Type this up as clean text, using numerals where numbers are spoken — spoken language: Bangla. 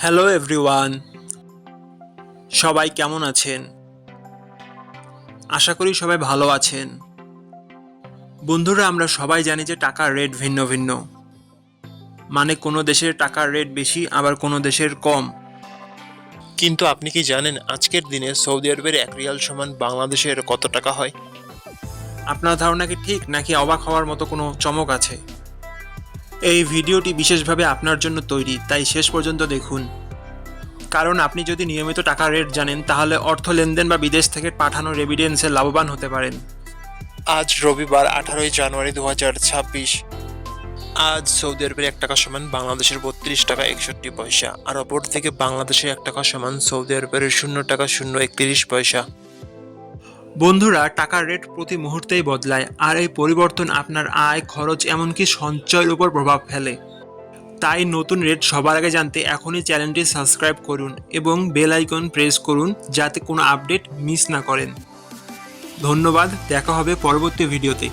হ্যালো এভরিওয়ান, সবাই কেমন আছেন? আশা করি সবাই ভালো আছেন। বন্ধুরা, আমরা সবাই জানি যে টাকার রেট ভিন্ন ভিন্ন। মানে কোনো দেশের টাকার রেট বেশি, আবার কোনো দেশের কম। কিন্তু আপনি কি জানেন আজকের দিনে সৌদি আরবের 1 রিয়াল সমান বাংলাদেশের কত টাকা হয়? আপনার ধারণা কি ঠিক, নাকি অবাক হওয়ার মতো কোনো চমক আছে? এই ভিডিওটি বিশেষভাবে আপনার জন্য তৈরি, তাই শেষ পর্যন্ত দেখুন। কারণ আপনি যদি নিয়মিত টাকার রেট জানেন, তাহলে অর্থ লেনদেন বা বিদেশ থেকে পাঠানো রেমিটেন্সে লাভবান হতে পারেন। আজ রবিবার 18ই জানুয়ারি 2026। আজ সৌদি আরবের 1 টাকা সমান বাংলাদেশের 32 টাকা 61 পয়সা, আর অপরদিকে বাংলাদেশের 1 টাকা সমান সৌদি আরবের 0 টাকা 031 পয়সা। বন্ধুরা, টাকার রেট প্রতি মুহূর্তেই বদলায়, আর এই পরিবর্তন আপনার আয়, খরচ, এমনকি সঞ্চয়ের উপর প্রভাব ফেলে। তাই নতুন রেট সবার আগে জানতে এখনই চ্যানেলটি সাবস্ক্রাইব করুন এবং বেল আইকন প্রেস করুন, যাতে কোনো আপডেট মিস না করেন। ধন্যবাদ, দেখা হবে পরবর্তী ভিডিওতে।